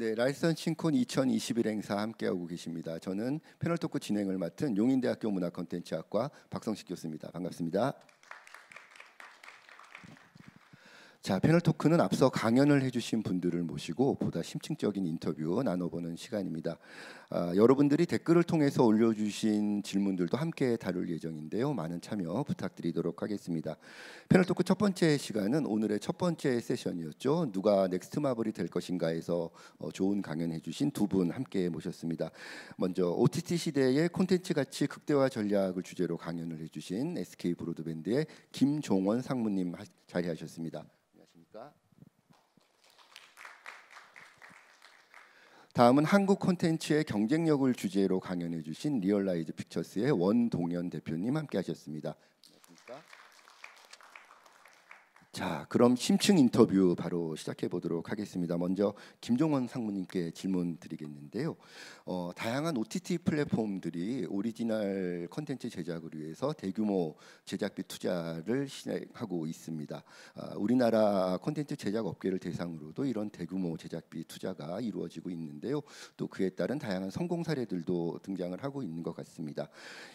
네, 라이선 싱콘 2021 행사 함께하고 계십니다. 저는 패널 토크 진행을 맡은 용인대학교 문화콘텐츠학과 박성식 교수입니다. 반갑습니다. 자, 패널 토크는 앞서 강연을 해주신 분들을 모시고 보다 심층적인 인터뷰 나눠보는 시간입니다. 여러분들이 댓글을 통해서 올려주신 질문들도 함께 다룰 예정인데요. 많은 참여 부탁드리도록 하겠습니다. 패널 토크 첫 번째 시간은 오늘의 첫 번째 세션이었죠. 누가 넥스트 마블이 될 것인가에서 좋은 강연해주신 두 분 함께 모셨습니다. 먼저 OTT 시대의 콘텐츠 가치 극대화 전략을 주제로 강연을 해주신 SK 브로드밴드의 김종원 상무님 자리하셨습니다. 다음은 한국 콘텐츠의 경쟁력을 주제로 강연해 주신 리얼라이즈 픽처스의 원동현 대표님 함께 하셨습니다. 안녕하십니까? 자, 그럼 심층 인터뷰 바로 시작해 보도록 하겠습니다. 먼저 김종원 상무님께 질문 드리겠는데요. 다양한 OTT 플랫폼들이 오리지널 콘텐츠 제작을 위해서 대규모 제작비 투자를 실행하고 있습니다. 우리나라 콘텐츠 제작 업계를 대상으로도 이런 대규모 제작비 투자가 이루어지고 있는데요. 또 그에 따른 다양한 성공 사례들도 등장을 하고 있는 것 같습니다.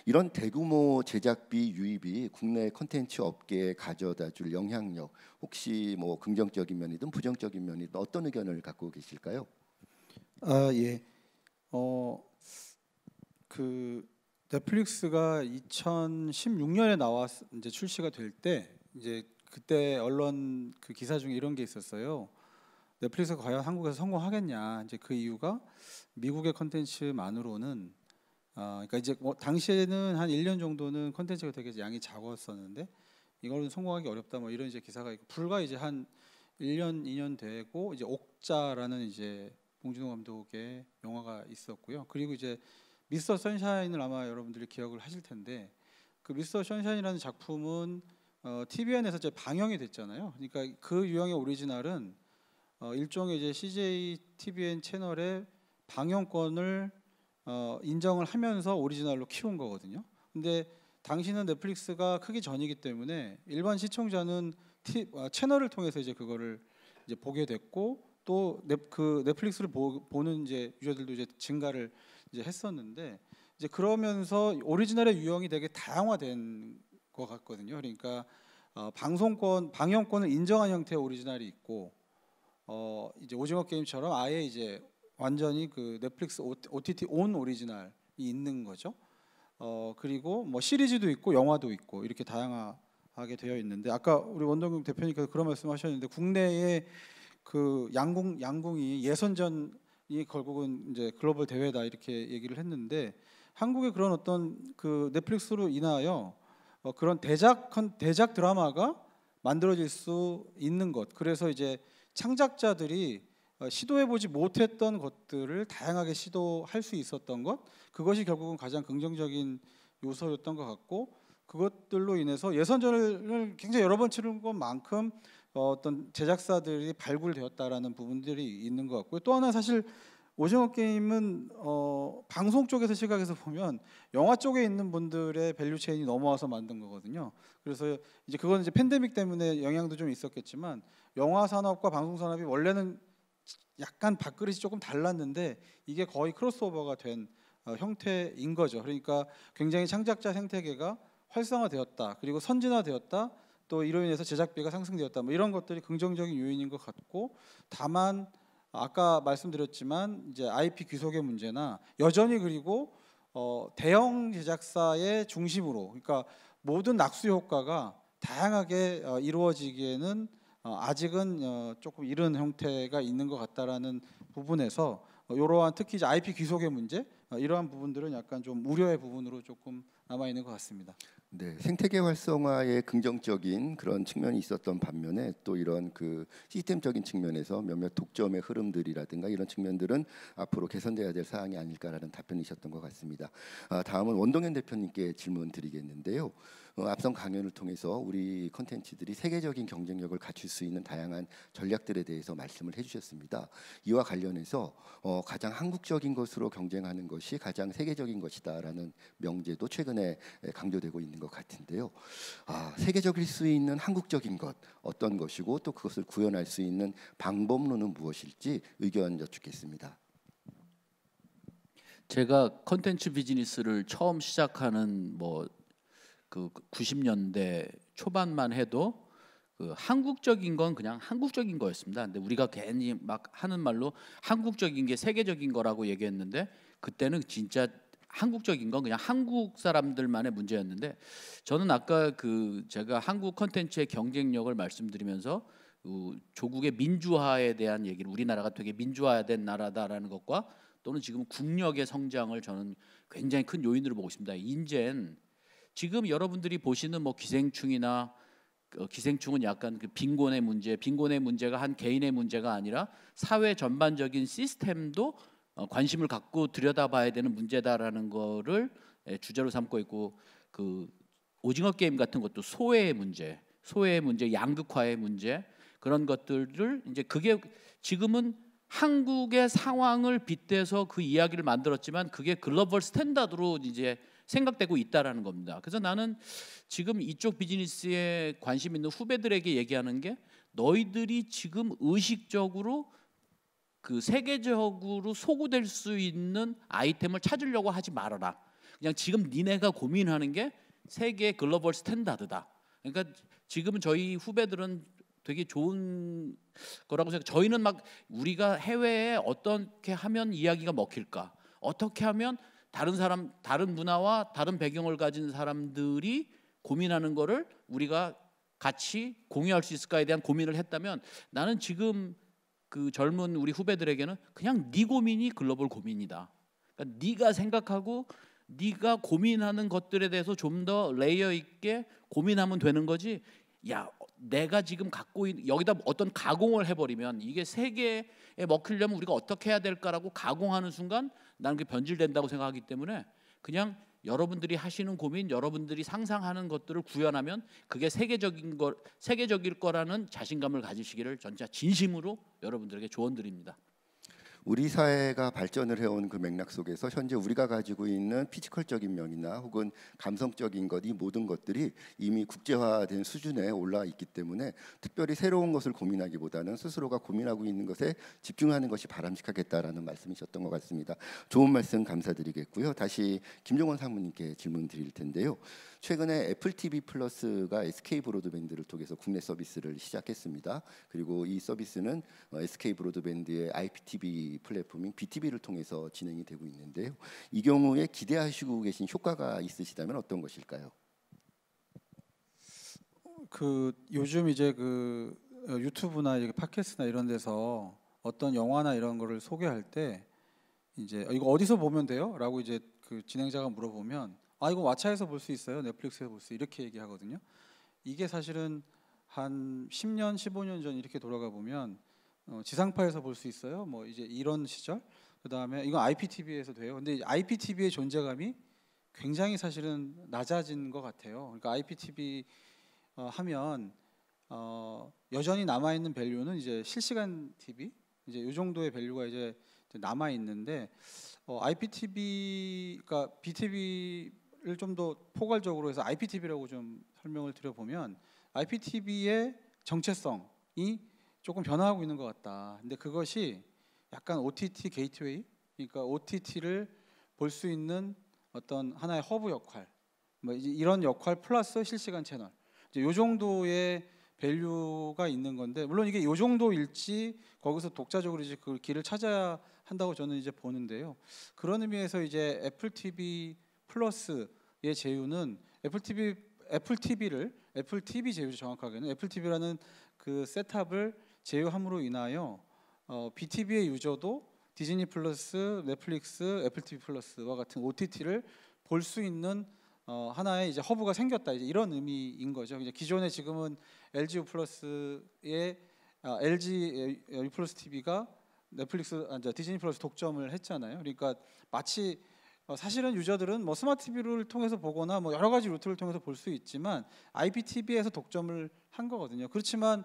이런 대규모 제작비 유입이 국내 콘텐츠 업계에 가져다줄 영향력, 혹시 뭐 긍정적인 면이든 부정적인 면이든 어떤 의견을 갖고 계실까요? 예. 그 넷플릭스가 2016년에 이제 출시가 될 때 이제 그때 언론 그 기사 중에 이런 게 있었어요. 넷플릭스가 과연 한국에서 성공하겠냐. 이제 그 이유가 미국의 컨텐츠만으로는 그러니까 이제 뭐 당시에는 한 1년 정도는 컨텐츠가 되게 양이 작았었는데 이거는 성공하기 어렵다 뭐 이런 이제 기사가 있고 불과 이제 한 1년 2년 되고 이제 옥자라는 이제 봉준호 감독의 영화가 있었고요. 그리고 이제 미스터 선샤인을 아마 여러분들이 기억을 하실 텐데 그 미스터 선샤인이라는 작품은 TVN에서 이제 방영이 됐잖아요. 그러니까 그 유형의 오리지널은 일종의 이제 CJ TVN 채널의 방영권을 인정을 하면서 오리지널로 키운 거거든요. 근데 당시는 넷플릭스가 크기 전이기 때문에 일반 시청자는 채널을 통해서 이제 그거를 이제 보게 됐고 또 그 넷플릭스를 보는 이제 유저들도 이제 증가를 이제 했었는데 이제 그러면서 오리지널의 유형이 되게 다양화된 것 같거든요. 그러니까 방영권을 인정한 형태의 오리지널이 있고 이제 오징어 게임처럼 아예 이제 완전히 그 넷플릭스 OTT 온 오리지널이 있는 거죠. 그리고 뭐 시리즈도 있고 영화도 있고 이렇게 다양하게 되어 있는데 아까 우리 원동경 대표님께서 그런 말씀하셨는데 국내에 그 양궁이 예선전이 결국은 이제 글로벌 대회다 이렇게 얘기를 했는데 한국의 그런 어떤 그 넷플릭스로 인하여 그런 대작 드라마가 만들어질 수 있는 것 그래서 이제 창작자들이 시도해보지 못했던 것들을 다양하게 시도할 수 있었던 것 그것이 결국은 가장 긍정적인 요소였던 것 같고 그것들로 인해서 예선전을 굉장히 여러 번 치른 것만큼 어떤 제작사들이 발굴되었다라는 부분들이 있는 것 같고요. 또 하나 사실 오징어 게임은 방송 쪽에서 시각에서 보면 영화 쪽에 있는 분들의 밸류 체인이 넘어와서 만든 거거든요. 그래서 이제 그건 이제 팬데믹 때문에 영향도 좀 있었겠지만 영화 산업과 방송 산업이 원래는 약간 밥그릇이 조금 달랐는데 이게 거의 크로스오버가 된 형태인 거죠. 그러니까 굉장히 창작자 생태계가 활성화되었다. 그리고 선진화되었다. 또 이로 인해서 제작비가 상승되었다. 뭐 이런 것들이 긍정적인 요인인 것 같고 다만 아까 말씀드렸지만 이제 IP 귀속의 문제나 여전히 그리고 대형 제작사의 중심으로 그러니까 모든 낙수 효과가 다양하게 이루어지기에는 아직은 조금 이른 형태가 있는 것 같다라는 부분에서 이러한 특히 이제 IP 귀속의 문제 이러한 부분들은 약간 좀 우려의 부분으로 조금 남아 있는 것 같습니다. 네, 생태계 활성화에 긍정적인 그런 측면이 있었던 반면에 또 이런 그 시스템적인 측면에서 몇몇 독점의 흐름들이라든가 이런 측면들은 앞으로 개선돼야 될 사항이 아닐까라는 답변이셨던 것 같습니다. 다음은 원동현 대표님께 질문 드리겠는데요. 앞선 강연을 통해서 우리 콘텐츠들이 세계적인 경쟁력을 갖출 수 있는 다양한 전략들에 대해서 말씀을 해주셨습니다. 이와 관련해서 가장 한국적인 것으로 경쟁하는 것이 가장 세계적인 것이다라는 명제도 최근에 화면에 강조되고 있는 것 같은데요. 세계적일 수 있는 한국적인 것 어떤 것이고 또 그것을 구현할 수 있는 방법론은 무엇일지 의견 여쭙겠습니다. 제가 컨텐츠 비즈니스를 처음 시작하는 그 90년대 초반만 해도 그 한국적인 건 그냥 한국적인 거였습니다. 근데 우리가 괜히 막 하는 말로 한국적인 게 세계적인 거라고 얘기했는데 그때는 진짜 한국적인 건 그냥 한국 사람들만의 문제였는데 저는 아까 제가 한국 컨텐츠의 경쟁력을 말씀드리면서 조국의 민주화에 대한 얘기를 우리나라가 되게 민주화된 나라다라는 것과 또는 지금 국력의 성장을 저는 굉장히 큰 요인으로 보고 있습니다. 인젠 지금 여러분들이 보시는 기생충이나 기생충은 약간 그 빈곤의 문제가 한 개인의 문제가 아니라 사회 전반적인 시스템도 관심을 갖고 들여다봐야 되는 문제다라는 거를 주제로 삼고 있고 그 오징어 게임 같은 것도 소외의 문제, 양극화의 문제 그런 것들을 이제 그게 지금은 한국의 상황을 빗대서 그 이야기를 만들었지만 그게 글로벌 스탠다드로 이제 생각되고 있다라는 겁니다. 그래서 나는 지금 이쪽 비즈니스에 관심 있는 후배들에게 얘기하는 게 너희들이 지금 의식적으로 그 세계적으로 소구될 수 있는 아이템을 찾으려고 하지 말아라. 그냥 지금 니네가 고민하는 게 세계 글로벌 스탠다드다. 그러니까 지금 저희 후배들은 되게 좋은 거라고 생각. 저희는 막 우리가 해외에 어떻게 하면 이야기가 먹힐까? 어떻게 하면 다른 문화와 다른 배경을 가진 사람들이 고민하는 거를 우리가 같이 공유할 수 있을까에 대한 고민을 했다면 나는 지금 그 젊은 우리 후배들에게는 그냥 네 고민이 글로벌 고민이다. 그러니까 네가 생각하고 네가 고민하는 것들에 대해서 좀 더 레이어 있게 고민하면 되는 거지. 야, 내가 지금 갖고 있는 여기다 어떤 가공을 해버리면 이게 세계에 먹히려면 우리가 어떻게 해야 될까라고 가공하는 순간 나는 그게 변질된다고 생각하기 때문에 그냥 여러분들이 하시는 고민, 여러분들이 상상하는 것들을 구현하면 그게 세계적일 거라는 자신감을 가지시기를 전짜 진심으로 여러분들에게 조언드립니다. 우리 사회가 발전을 해온 그 맥락 속에서 현재 우리가 가지고 있는 피지컬적인 면이나 혹은 감성적인 것, 이 모든 것들이 이미 국제화된 수준에 올라와 있기 때문에 특별히 새로운 것을 고민하기보다는 스스로가 고민하고 있는 것에 집중하는 것이 바람직하겠다라는 말씀이셨던 것 같습니다. 좋은 말씀 감사드리겠고요. 다시 김종원 상무님께 질문 드릴 텐데요. 최근에 애플 TV 플러스가 SK 브로드밴드를 통해서 국내 서비스를 시작했습니다. 그리고 이 서비스는 SK 브로드밴드의 IPTV 플랫폼인 BTV를 통해서 진행이 되고 있는데요. 이 경우에 기대하시고 계신 효과가 있으시다면 어떤 것일까요? 요즘 이제 유튜브나 팟캐스트나 이런 데서 어떤 영화나 이런 거를 소개할 때 이제 이거 어디서 보면 돼요?라고 이제 그 진행자가 물어보면 이거 왓챠에서 볼 수 있어요. 넷플릭스에서 볼 수 이렇게 얘기하거든요. 이게 사실은 한 10년, 15년 전 이렇게 돌아가 보면 지상파에서 볼 수 있어요. 이제 이런 시절. 그다음에 이건 IPTV에서 돼요. 근데 IPTV의 존재감이 굉장히 사실은 낮아진 것 같아요. 그러니까 IPTV 하면 여전히 남아 있는 밸류는 이제 실시간 TV 이제 이 정도의 밸류가 이제 남아 있는데 IPTV가 BTV를 좀 더 포괄적으로 해서 IPTV라고 좀 설명을 드려보면 IPTV의 정체성이 조금 변화하고 있는 것 같다. 근데 그것이 약간 OTT 게이트웨이, 그러니까 OTT를 볼 수 있는 어떤 하나의 허브 역할, 이런 역할 플러스 실시간 채널, 이제 요 정도의 밸류가 있는 건데 물론 이게 요 정도일지 거기서 독자적으로 이제 그 길을 찾아야 한다고 저는 이제 보는데요. 그런 의미에서 이제 애플 TV 플러스의 제휴는 애플 TV 제휴죠. 정확하게는 애플 TV라는 그 셋업을 제휴함으로 인하여 BTV의 유저도 디즈니 플러스, 넷플릭스, 애플 TV 플러스와 같은 OTT를 볼 수 있는 하나의 이제 허브가 생겼다. 이제 이런 의미인 거죠. 이제 기존에 지금은 LG U 플러스의 LG U 플러스 TV가 넷플릭스, 디즈니 플러스 독점을 했잖아요. 그러니까 마치 사실은 유저들은 스마트 TV를 통해서 보거나 여러 가지 루트를 통해서 볼 수 있지만 IPTV에서 독점을 한 거거든요. 그렇지만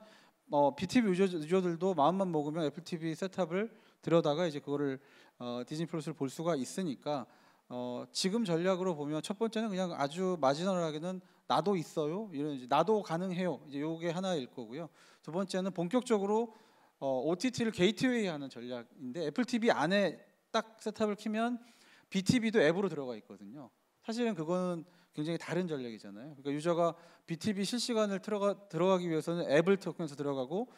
BTV 유저들도 마음만 먹으면 애플 TV 셋업을 들여다가 이제 그거를 디즈니 플러스를 볼 수가 있으니까 지금 전략으로 보면 첫 번째는 그냥 아주 마지널하게는 나도 있어요, 이런 이제 나도 가능해요, 이제 요게 하나일 거고요. 두 번째는 본격적으로 OTT를 게이트웨이하는 전략인데, 애플 TV 안에 딱 셋업을 키면 BTV도 앱으로 들어가 있거든요. 사실은 그거는 굉장히 다른 전략이잖아요. 그러니까 유저가 BTV 실시간을 들어가기 위해서는 앱을 통해서 들어가고,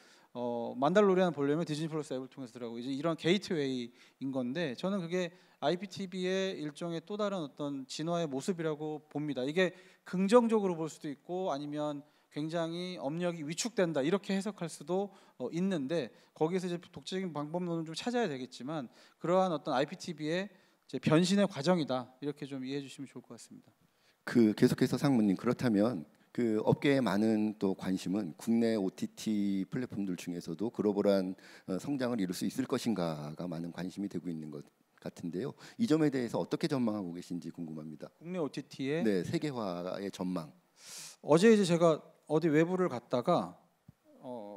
만달로리안 보려면 디즈니 플러스 앱을 통해서 들어가고, 이제 이런 게이트웨이인 건데, 저는 그게 IPTV의 일종의 또 다른 어떤 진화의 모습이라고 봅니다. 이게 긍정적으로 볼 수도 있고, 아니면 굉장히 업력이 위축된다 이렇게 해석할 수도 있는데, 거기서 이제 독자적인 방법론을 좀 찾아야 되겠지만, 그러한 어떤 IPTV의 이제 변신의 과정이다, 이렇게 좀 이해해 주시면 좋을 것 같습니다. 계속해서 상무님, 그렇다면 그 업계의 많은 또 관심은 국내 OTT 플랫폼들 중에서도 글로벌한 성장을 이룰 수 있을 것인가가 많은 관심이 되고 있는 것 같은데요. 이 점에 대해서 어떻게 전망하고 계신지 궁금합니다. 국내 OTT의 네, 세계화의 전망. 어제 이제 제가 어디 외부를 갔다가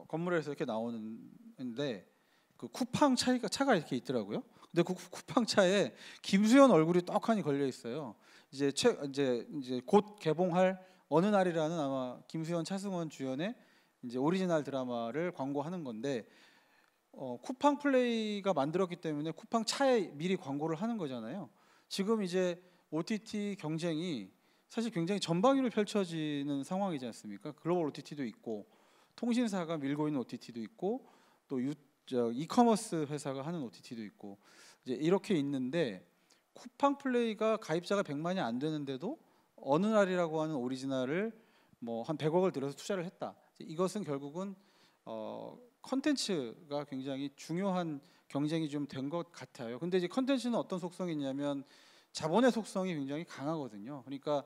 건물에서 이렇게 나오는데 그 쿠팡 차가 이렇게 있더라고요. 근데 그 쿠팡 차에 김수현 얼굴이 떡하니 걸려 있어요. 이제 곧 개봉할 어느 날이라는 아마 김수현, 차승원 주연의 이제 오리지널 드라마를 광고하는 건데, 쿠팡 플레이가 만들었기 때문에 쿠팡 차에 미리 광고를 하는 거잖아요. 지금 이제 OTT 경쟁이 사실 굉장히 전방위로 펼쳐지는 상황이지 않습니까? 글로벌 OTT도 있고, 통신사가 밀고 있는 OTT도 있고, 또 이커머스 회사가 하는 OTT도 있고, 이제 이렇게 있는데, 쿠팡 플레이가 가입자가 100만이 안 되는데도 어느 날이라고 하는 오리지널을 뭐 한 100억을 들여서 투자를 했다. 이것은 결국은 컨텐츠가 굉장히 중요한 경쟁이 좀 된 것 같아요. 근데 이제 컨텐츠는 어떤 속성이 있냐면 자본의 속성이 굉장히 강하거든요. 그러니까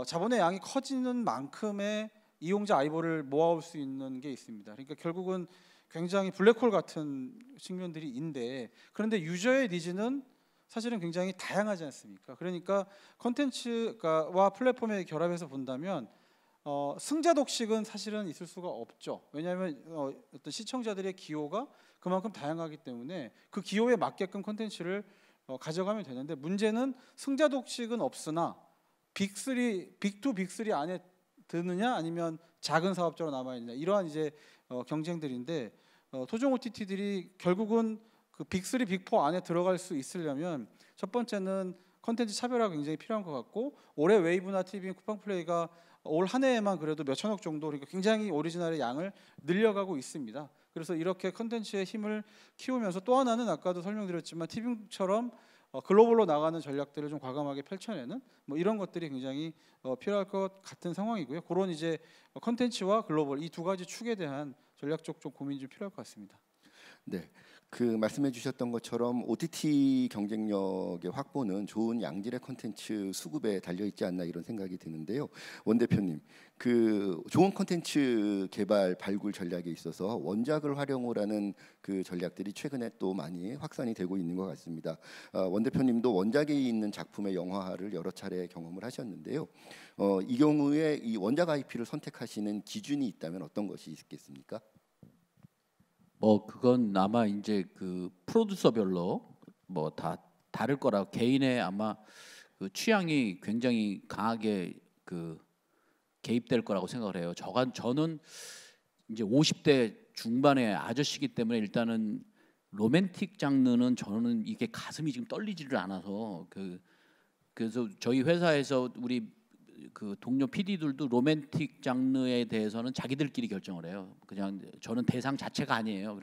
자본의 양이 커지는 만큼의 이용자 아이볼을 모아올 수 있는 게 있습니다. 그러니까 결국은 굉장히 블랙홀 같은 측면들이 있는데, 그런데 유저의 니즈는 사실은 굉장히 다양하지 않습니까? 그러니까 컨텐츠와 플랫폼의 결합해서 본다면 승자 독식은 사실은 있을 수가 없죠. 왜냐하면 어떤 시청자들의 기호가 그만큼 다양하기 때문에 그 기호에 맞게끔 컨텐츠를 가져가면 되는데, 문제는 승자 독식은 없으나 빅2, 빅3 안에 드느냐 아니면 작은 사업자로 남아 있느냐, 이러한 이제 경쟁들인데, 토종 OTT들이 결국은 그 빅3, 빅4 안에 들어갈 수 있으려면 첫 번째는 컨텐츠 차별화가 굉장히 필요한 것 같고, 올해 웨이브나 TV, 쿠팡 플레이가 올 한 해에만 그래도 몇 천억 정도, 그러니까 굉장히 오리지널의 양을 늘려가고 있습니다. 그래서 이렇게 컨텐츠의 힘을 키우면서, 또 하나는 아까도 설명드렸지만 TV처럼 글로벌로 나가는 전략들을 좀 과감하게 펼쳐내는 뭐 이런 것들이 굉장히 필요할 것 같은 상황이고요. 그런 이제 컨텐츠와 글로벌 이 두 가지 축에 대한 전략적 좀 고민이 좀 필요할 것 같습니다. 네, 그 말씀해 주셨던 것처럼 OTT 경쟁력의 확보는 좋은 양질의 컨텐츠 수급에 달려 있지 않나, 이런 생각이 드는데요. 원 대표님, 그 좋은 컨텐츠 개발 발굴 전략에 있어서 원작을 활용을 하는 그 전략들이 최근에 또 많이 확산이 되고 있는 것 같습니다. 원 대표님도 원작이 있는 작품의 영화화를 여러 차례 경험을 하셨는데요. 이 경우에 이 원작 IP를 선택하시는 기준이 있다면 어떤 것이 있겠습니까? 그건 아마 이제 그 프로듀서별로 뭐 다 다를 거라, 개인의 아마 그 취향이 굉장히 강하게 그 개입될 거라고 생각을 해요. 저는 이제 50대 중반의 아저씨기 때문에 일단은 로맨틱 장르는 저는 이게 가슴이 지금 떨리지를 않아서, 그래서 저희 회사에서 우리 그 동료 PD들도 로맨틱 장르에 대해서는 자기들끼리 결정을 해요. 그냥 저는 대상 자체가 아니에요.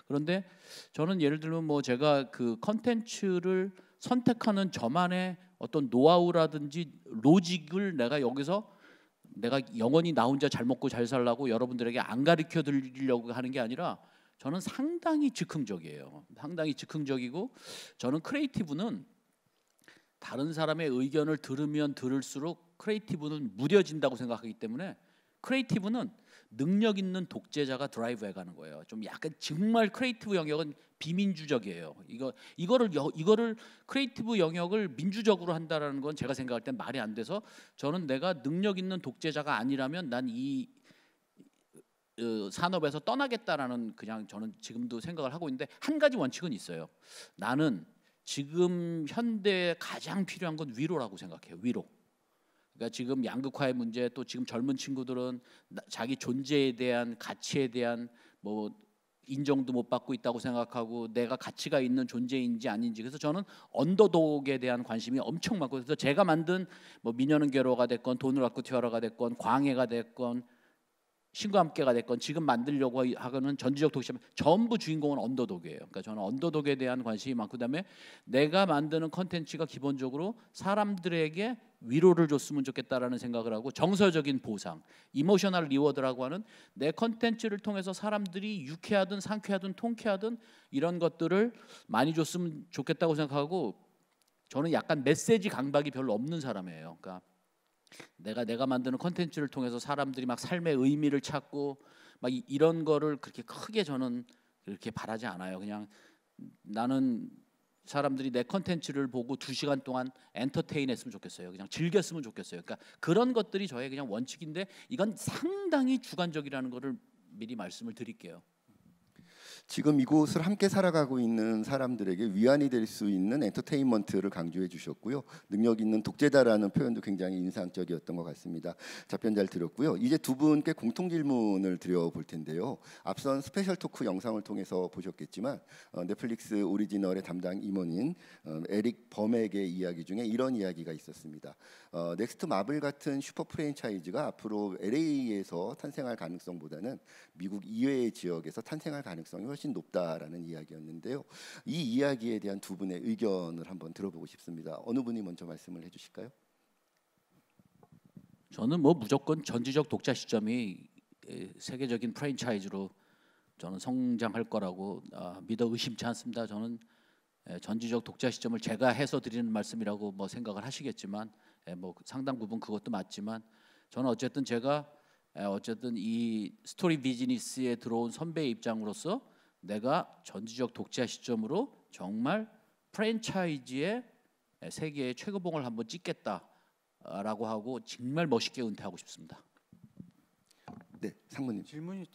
그런데 저는 예를 들면 뭐 제가 그 컨텐츠를 선택하는 저만의 어떤 노하우라든지 로직을 내가 여기서 내가 영원히 나 혼자 잘 먹고 잘 살라고 여러분들에게 안 가르쳐 드리려고 하는 게 아니라, 저는 상당히 즉흥적이에요. 상당히 즉흥적이고, 저는 크리에이티브는 다른 사람의 의견을 들으면 들을수록 크리에이티브는 무뎌진다고 생각하기 때문에, 크리에이티브는 능력 있는 독재자가 드라이브 해가는 거예요. 좀 약간 정말 크리에이티브 영역은 비민주적이에요. 이거를 크리에이티브 영역을 민주적으로 한다라는 건 제가 생각할 땐 말이 안 돼서, 저는 내가 능력 있는 독재자가 아니라면 난 이 산업에서 떠나겠다라는, 그냥 저는 지금도 생각을 하고 있는데, 한 가지 원칙은 있어요. 나는 지금 현대에 가장 필요한 건 위로라고 생각해요. 위로. 그러니까 지금 양극화의 문제, 또 지금 젊은 친구들은 자기 존재에 대한 가치에 대한 뭐 인정도 못 받고 있다고 생각하고 내가 가치가 있는 존재인지 아닌지, 그래서 저는 언더독에 대한 관심이 엄청 많고, 그래서 제가 만든 뭐 미녀는 괴로워가 됐건 돈을 갖고 튀어라가 됐건 광해가 됐건 신과 함께가 됐건 지금 만들려고 하고는 전지적 독시하면 전부 주인공은 언더독이에요. 그러니까 저는 언더독에 대한 관심이 많고, 그다음에 내가 만드는 컨텐츠가 기본적으로 사람들에게 위로를 줬으면 좋겠다라는 생각을 하고, 정서적인 보상, 이모셔널 리워드라고 하는 내 컨텐츠를 통해서 사람들이 유쾌하든 상쾌하든 통쾌하든 이런 것들을 많이 줬으면 좋겠다고 생각하고, 저는 약간 메시지 강박이 별로 없는 사람이에요. 그러니까 내가 만드는 컨텐츠를 통해서 사람들이 막 삶의 의미를 찾고 막 이런 거를 그렇게 크게 저는 그렇게 바라지 않아요. 그냥 나는 사람들이 내 컨텐츠를 보고 2시간 동안 엔터테인했으면 좋겠어요. 그냥 즐겼으면 좋겠어요. 그러니까 그런 것들이 저의 그냥 원칙인데, 이건 상당히 주관적이라는 거를 미리 말씀을 드릴게요. 지금 이곳을 함께 살아가고 있는 사람들에게 위안이 될 수 있는 엔터테인먼트를 강조해 주셨고요. 능력 있는 독재다라는 표현도 굉장히 인상적이었던 것 같습니다. 답변 잘 들었고요. 이제 두 분께 공통 질문을 드려볼 텐데요. 앞선 스페셜 토크 영상을 통해서 보셨겠지만 넷플릭스 오리지널의 담당 임원인 에릭 범액의 이야기 중에 이런 이야기가 있었습니다. 넥스트 마블 같은 슈퍼 프랜차이즈가 앞으로 LA에서 탄생할 가능성보다는 미국 이외의 지역에서 탄생할 가능성이 훨씬 높다라는 이야기였는데요. 이 이야기에 대한 두 분의 의견을 한번 들어보고 싶습니다. 어느 분이 먼저 말씀을 해주실까요? 저는 뭐 무조건 전지적 독자 시점이 세계적인 프랜차이즈로 저는 성장할 거라고 믿어 의심치 않습니다. 저는 전지적 독자 시점을 제가 해서 드리는 말씀이라고 뭐 생각을 하시겠지만, 뭐 상당 부분 그것도 맞지만, 저는 어쨌든 제가 이 스토리 비즈니스에 들어온 선배의 입장으로서 내가 전지적 독자 시점으로 정말 프랜차이즈의 세계의 최고봉을 한번 찍겠다라고 하고 정말 멋있게 은퇴하고 싶습니다. 네, 상무님. 질문이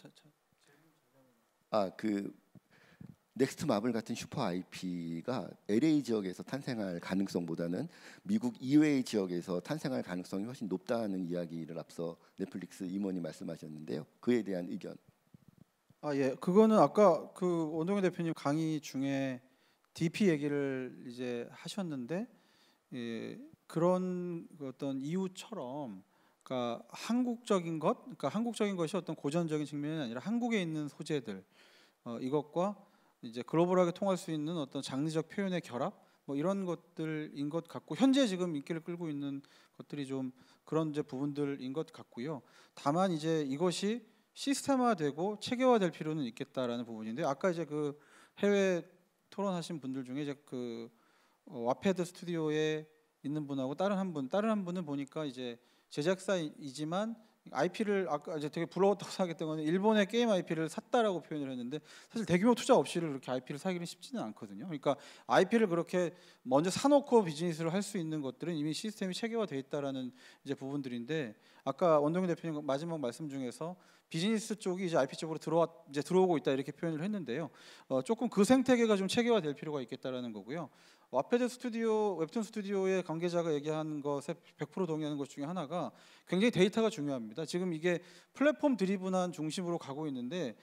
넥스트 마블 같은 슈퍼 IP가 LA 지역에서 탄생할 가능성보다는 미국 이외의 지역에서 탄생할 가능성이 훨씬 높다는 이야기를 앞서 넷플릭스 임원이 말씀하셨는데요. 그에 대한 의견. 예, 그거는 아까 그 원동현 대표님 강의 중에 DP 얘기를 이제 하셨는데, 그런 어떤 이유처럼, 그러니까 한국적인 것이 어떤 고전적인 측면이 아니라 한국에 있는 소재들, 이것과 이제 글로벌하게 통할 수 있는 어떤 장르적 표현의 결합, 뭐 이런 것들인 것 같고, 현재 지금 인기를 끌고 있는 것들이 좀 그런 이제 부분들인 것 같고요. 다만 이제 이것이 시스템화되고 체계화될 필요는 있겠다라는 부분인데, 아까 이제 그 해외 토론하신 분들 중에 이제 그 와패드 스튜디오에 있는 분하고 다른 한 분은 보니까 이제 제작사이지만 IP를 아까 이제 되게 부러웠다고 생각했던 거는 일본의 게임 IP를 샀다라고 표현을 했는데, 사실 대규모 투자 없이를 그렇게 IP를 사기는 쉽지는 않거든요. 그러니까 IP를 그렇게 먼저 사놓고 비즈니스를 할 수 있는 것들은 이미 시스템이 체계화돼 있다라는 이제 부분들인데, 아까 원동현 대표님 마지막 말씀 중에서 비즈니스 쪽이 이제 IP 쪽으로 들어오고 있다 이렇게 표현을 했는데요. 조금 그 생태계가 좀 체계화될 필요가 있겠다라는 거고요. 와패드 스튜디오, 웹툰 스튜디오의 관계자가 얘기하는 것에 100% 동의하는 것 중에 하나가 굉장히 데이터가 중요합니다. 지금 이게 플랫폼 드리븐한 중심으로 가고 있는데,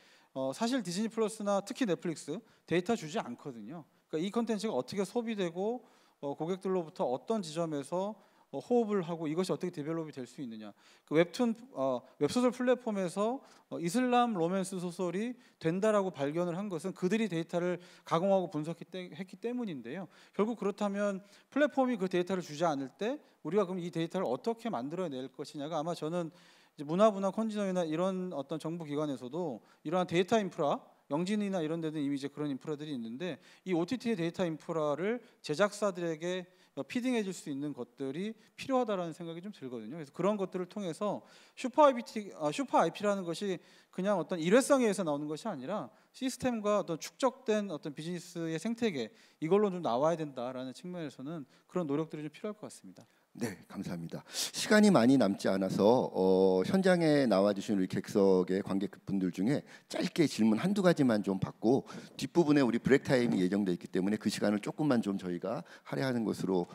사실 디즈니 플러스나 특히 넷플릭스 데이터 주지 않거든요. 그러니까 이 컨텐츠가 어떻게 소비되고 고객들로부터 어떤 지점에서 호흡을 하고 이것이 어떻게 디벨롭이 될 수 있느냐. 그 웹소설 플랫폼에서 이슬람 로맨스 소설이 된다라고 발견을 한 것은 그들이 데이터를 가공하고 분석했기 때문인데요. 결국 그렇다면 플랫폼이 그 데이터를 주지 않을 때 우리가 그럼 이 데이터를 어떻게 만들어낼 것이냐가, 아마 저는 이제 문화부나 컨디션이나 이런 어떤 정부 기관에서도 이러한 데이터 인프라, 영진이나 이런 데는 이미 이제 그런 인프라들이 있는데, 이 OTT의 데이터 인프라를 제작사들에게 피딩해 줄 수 있는 것들이 필요하다라는 생각이 좀 들거든요. 그래서 그런 것들을 통해서 슈퍼 IP라는 것이 그냥 어떤 일회성에 의해서 나오는 것이 아니라 시스템과 어떤 축적된 어떤 비즈니스의 생태계, 이걸로 좀 나와야 된다라는 측면에서는 그런 노력들이 좀 필요할 것 같습니다. 네, 감사합니다. 시간이 많이 남지 않아서 현장에 나와주신 우리 객석의 관객분들 중에 짧게 질문 한두 가지만 좀 받고 뒷부분에 우리 브레이크 타임이 예정돼 있기 때문에 그 시간을 조금만 좀 저희가 할애하는 것으로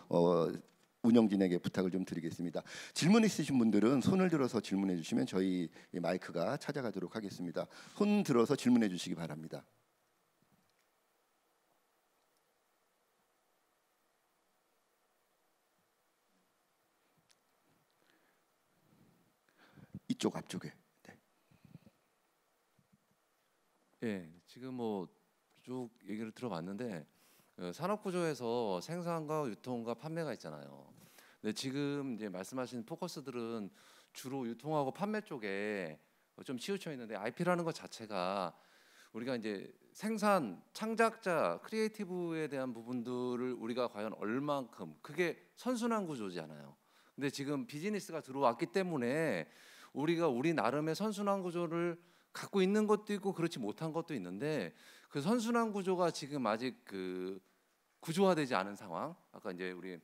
운영진에게 부탁을 좀 드리겠습니다. 질문 있으신 분들은 손을 들어서 질문해 주시면 저희 마이크가 찾아가도록 하겠습니다. 손 들어서 질문해 주시기 바랍니다. 이쪽 앞쪽에. 네. 예, 지금 뭐 쭉 얘기를 들어봤는데 산업 구조에서 생산과 유통과 판매가 있잖아요. 근데 지금 이제 말씀하신 포커스들은 주로 유통하고 판매 쪽에 좀 치우쳐 있는데 IP라는 것 자체가 우리가 이제 생산, 창작자, 크리에이티브에 대한 부분들을 우리가 과연 얼만큼 그게 선순환 구조잖아요. 근데 지금 비즈니스가 들어왔기 때문에 우리가 우리 나름의 선순환 구조를 갖고 있는 것도 있고 그렇지 못한 것도 있는데 그 선순환 구조가 지금 아직 그 구조화되지 않은 상황. 아까 이제 우리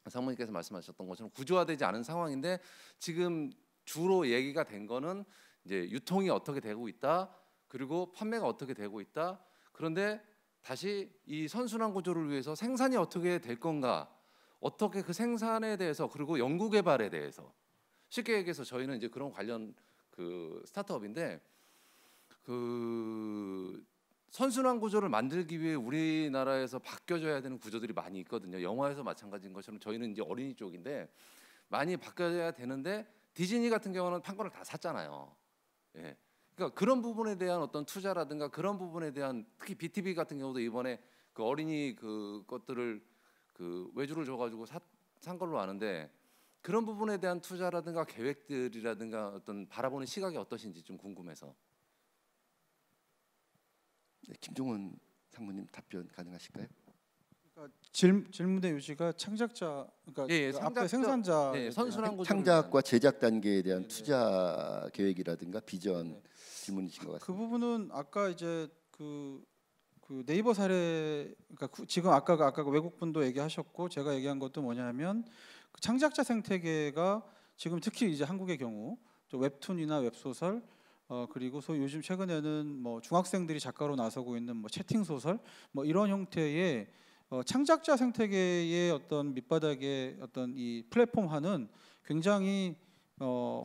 상무님께서 말씀하셨던 것처럼 구조화되지 않은 상황인데 지금 주로 얘기가 된 거는 이제 유통이 어떻게 되고 있다. 그리고 판매가 어떻게 되고 있다. 그런데 다시 이 선순환 구조를 위해서 생산이 어떻게 될 건가? 어떻게 그 생산에 대해서 그리고 연구 개발에 대해서 쉽게 얘기해서 저희는 이제 그런 관련 그 스타트업인데 그 선순환 구조를 만들기 위해 우리나라에서 바뀌어져야 되는 구조들이 많이 있거든요. 영화에서 마찬가지인 것처럼 저희는 이제 어린이 쪽인데 많이 바뀌어져야 되는데 디즈니 같은 경우는 판권을 다 샀잖아요. 예. 그러니까 그런 부분에 대한 어떤 투자라든가 그런 부분에 대한 특히 BTV 같은 경우도 이번에 그 어린이 그 것들을 그 외주를 줘가지고 산 걸로 아는데 그런 부분에 대한 투자라든가 계획들이라든가 어떤 바라보는 시각이 어떠신지 좀 궁금해서. 네, 김종원 상무님 답변 가능하실까요? 그러니까 질문의 요지가 창작자, 그러니까 예, 그 앞에 생산자, 예, 선순환 구조 창작과 제작 단계에 대한 투자 계획이라든가 비전 질문이신 것 그 같습니다. 부분은 아까 이제 그 네이버 사례, 그러니까 지금 아까 그 외국 분도 얘기하셨고 제가 얘기한 것도 뭐냐면 그 창작자 생태계가 지금 특히 이제 한국의 경우 웹툰이나 웹소설 그리고 요즘 최근에는 뭐 중학생들이 작가로 나서고 있는 뭐 채팅 소설 뭐 이런 형태의 창작자 생태계의 어떤 밑바닥에 어떤 이 플랫폼화는 굉장히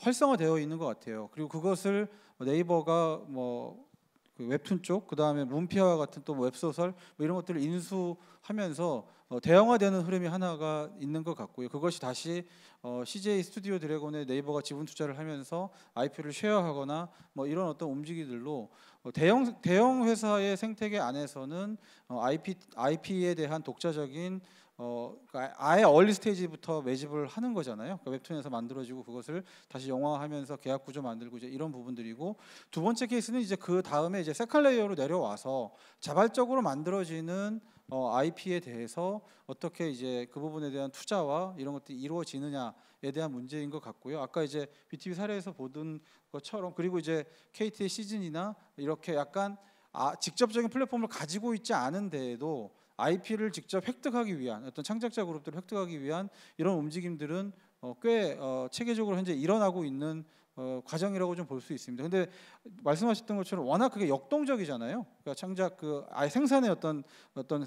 활성화되어 있는 것 같아요. 그리고 그것을 네이버가 뭐 그 웹툰 쪽, 그 다음에 문피아와 같은 또 웹소설 뭐 이런 것들을 인수하면서 대형화되는 흐름이 하나가 있는 것 같고요. 그것이 다시 CJ 스튜디오 드래곤에 네이버가 지분 투자를 하면서 IP를 쉐어하거나 뭐 이런 어떤 움직이들로 대형 회사의 생태계 안에서는 IP에 대한 독자적인 그러니까 아예 얼리 스테이지부터 매집을 하는 거잖아요. 그러니까 웹툰에서 만들어지고 그것을 다시 영화화하면서 계약 구조 만들고 이제 이런 부분들이고, 두 번째 케이스는 이제 그 다음에 이제 세컨 레이어로 내려와서 자발적으로 만들어지는 IP에 대해서 어떻게 이제 그 부분에 대한 투자와 이런 것들이 이루어지느냐에 대한 문제인 것 같고요. 아까 이제 BTV 사례에서 보던 것처럼, 그리고 이제 KT의 시즌이나 이렇게 약간 직접적인 플랫폼을 가지고 있지 않은 데에도 IP를 직접 획득하기 위한 어떤 창작자 그룹들을 획득하기 위한 이런 움직임들은 꽤 체계적으로 현재 일어나고 있는 과정이라고 좀 볼 수 있습니다. 근데 말씀하셨던 것처럼 워낙 그게 역동적이잖아요. 그러니까 창작 아예 생산의 어떤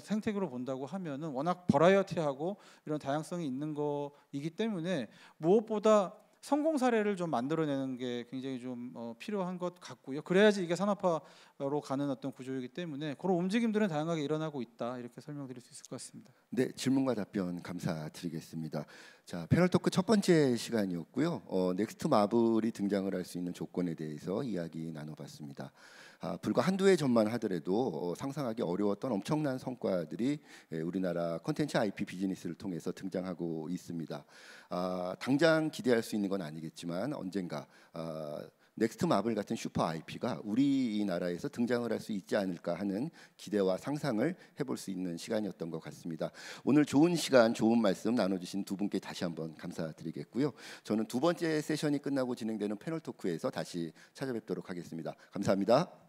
생태계로 본다고 하면은 워낙 버라이어티하고 이런 다양성이 있는 거이기 때문에 무엇보다 성공 사례를 좀 만들어내는 게 굉장히 좀 필요한 것 같고요. 그래야지 이게 산업화로 가는 어떤 구조이기 때문에 그런 움직임들은 다양하게 일어나고 있다, 이렇게 설명드릴 수 있을 것 같습니다. 네, 질문과 답변 감사드리겠습니다. 자, 패널 토크 첫 번째 시간이었고요. 넥스트 마블이 등장을 할 수 있는 조건에 대해서 이야기 나눠봤습니다. 불과 한두 해 전만 하더라도 상상하기 어려웠던 엄청난 성과들이 우리나라 콘텐츠 IP 비즈니스를 통해서 등장하고 있습니다. 당장 기대할 수 있는 건 아니겠지만 언젠가 넥스트 마블 같은 슈퍼 IP가 우리나라에서 등장을 할 수 있지 않을까 하는 기대와 상상을 해볼 수 있는 시간이었던 것 같습니다. 오늘 좋은 시간, 좋은 말씀 나눠주신 두 분께 다시 한번 감사드리겠고요. 저는 두 번째 세션이 끝나고 진행되는 패널 토크에서 다시 찾아뵙도록 하겠습니다. 감사합니다.